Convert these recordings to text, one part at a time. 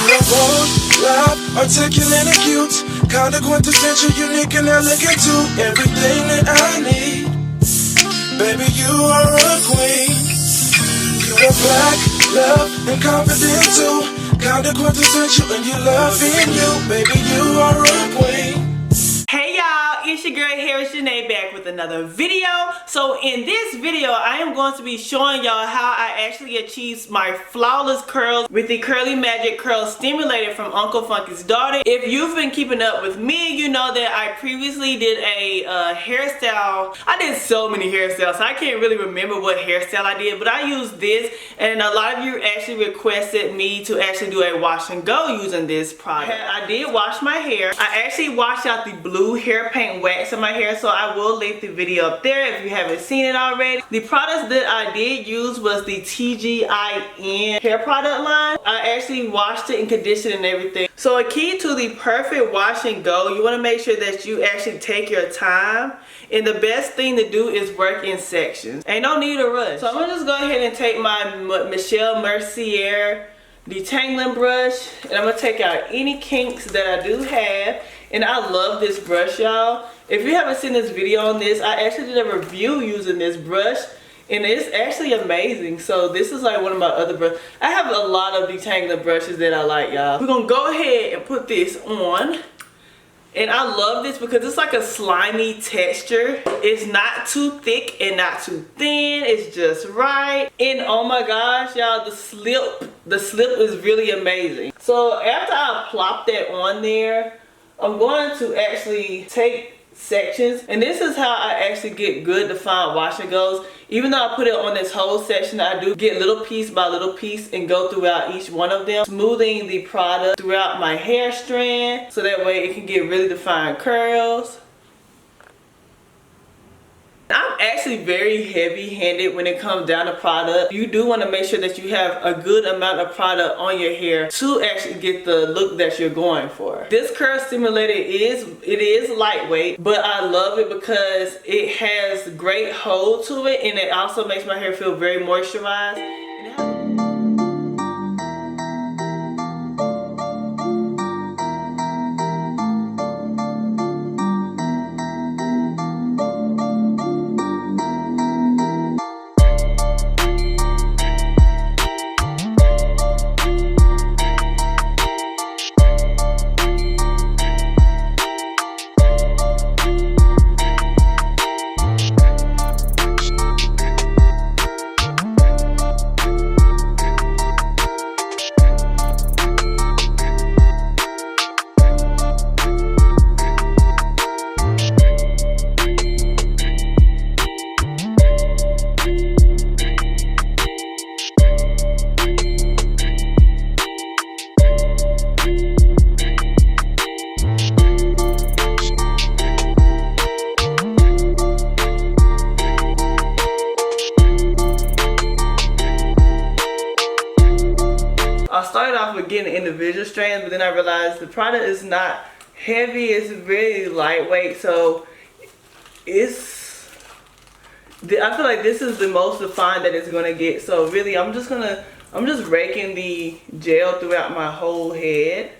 You are bold, loud, articulate and cute, kinda quintessential, unique and elegant too. Everything that I need, baby, you are a queen. You are black, love, and confident too, kinda quintessential, and you love being you, baby, you are a queen. Hey y'all, it's your girl here, Janae, back with another video. So in this video, I am going to be showing y'all how I actually achieved my flawless curls with the Curly Magic Curl Stimulator from Uncle Funky's daughter. If you've been keeping up with me, you know that I previously did a hairstyle. I did so many hairstyles, so I can't really remember what hairstyle I did, but I used this, and a lot of you actually requested me to actually do a wash and go using this product. I did wash my hair. I actually washed out the blue hair paint wax in my hair, so I will link the video up there if you haven't seen it already. The products that I did use was the TGIN hair product line. I actually washed it and conditioned and everything. So a key to the perfect wash and go, you want to make sure that you actually take your time, and the best thing to do is work in sections. Ain't no need to rush. So I'm gonna just go ahead and take my Michelle Mercier detangling brush, and I'm gonna take out any kinks that I do have. And I love this brush, y'all. If you haven't seen this video on this, I actually did a review using this brush, and it's actually amazing. So this is like one of my other brushes. I have a lot of detangling brushes that I like, y'all. We're gonna go ahead and put this on. And I love this because it's like a slimy texture. It's not too thick and not too thin. It's just right. And oh my gosh, y'all, the slip is really amazing. So after I plop that on there, I'm going to actually take sections, and this is how I actually get good defined wash and goes. Even though I put it on this whole section, I do get little piece by little piece and go throughout each one of them, smoothing the product throughout my hair strand so that way it can get really defined curls. I'm actually very heavy-handed when it comes down to product. You do want to make sure that you have a good amount of product on your hair to actually get the look that you're going for. This curl stimulator is lightweight, but I love it because it has great hold to it, and it also makes my hair feel very moisturized. I started off with getting individual strands, but then I realized the product is not heavy, it's really lightweight, so I feel like this is the most defined that it's gonna get. So really I'm just raking the gel throughout my whole head,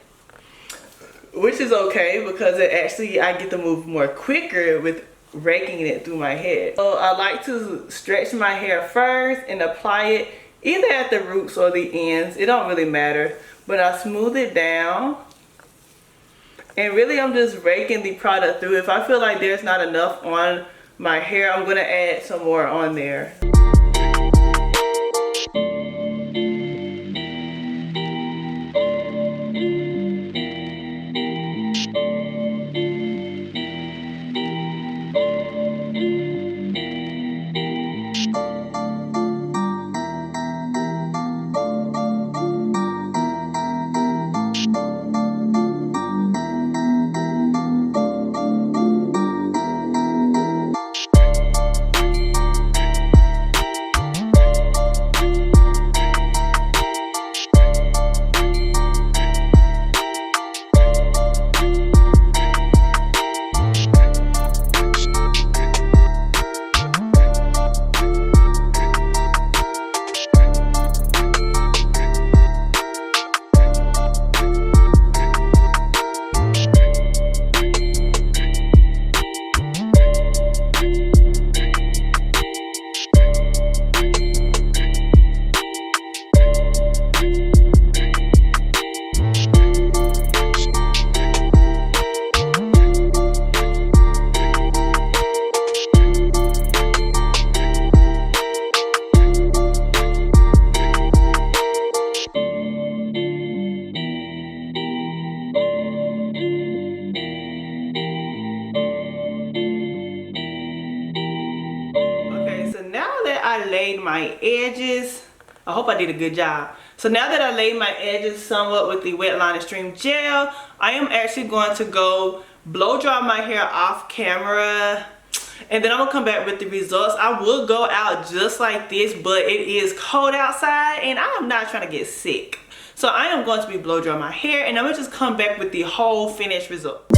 which is okay because I get to move more quicker with raking it through my head. So I like to stretch my hair first and apply it either at the roots or the ends. It don't really matter, but I smooth it down, and really I'm just raking the product through. If I feel like there's not enough on my hair, I'm gonna add some more on there. my edges. I hope I did a good job. So now that I laid my edges somewhat with the Wetline Extreme Gel, I am actually going to go blow dry my hair off camera. And then I'm gonna come back with the results. I will go out just like this, but it is cold outside and I am not trying to get sick. So I am going to be blow dry my hair and I'm gonna just come back with the whole finished result.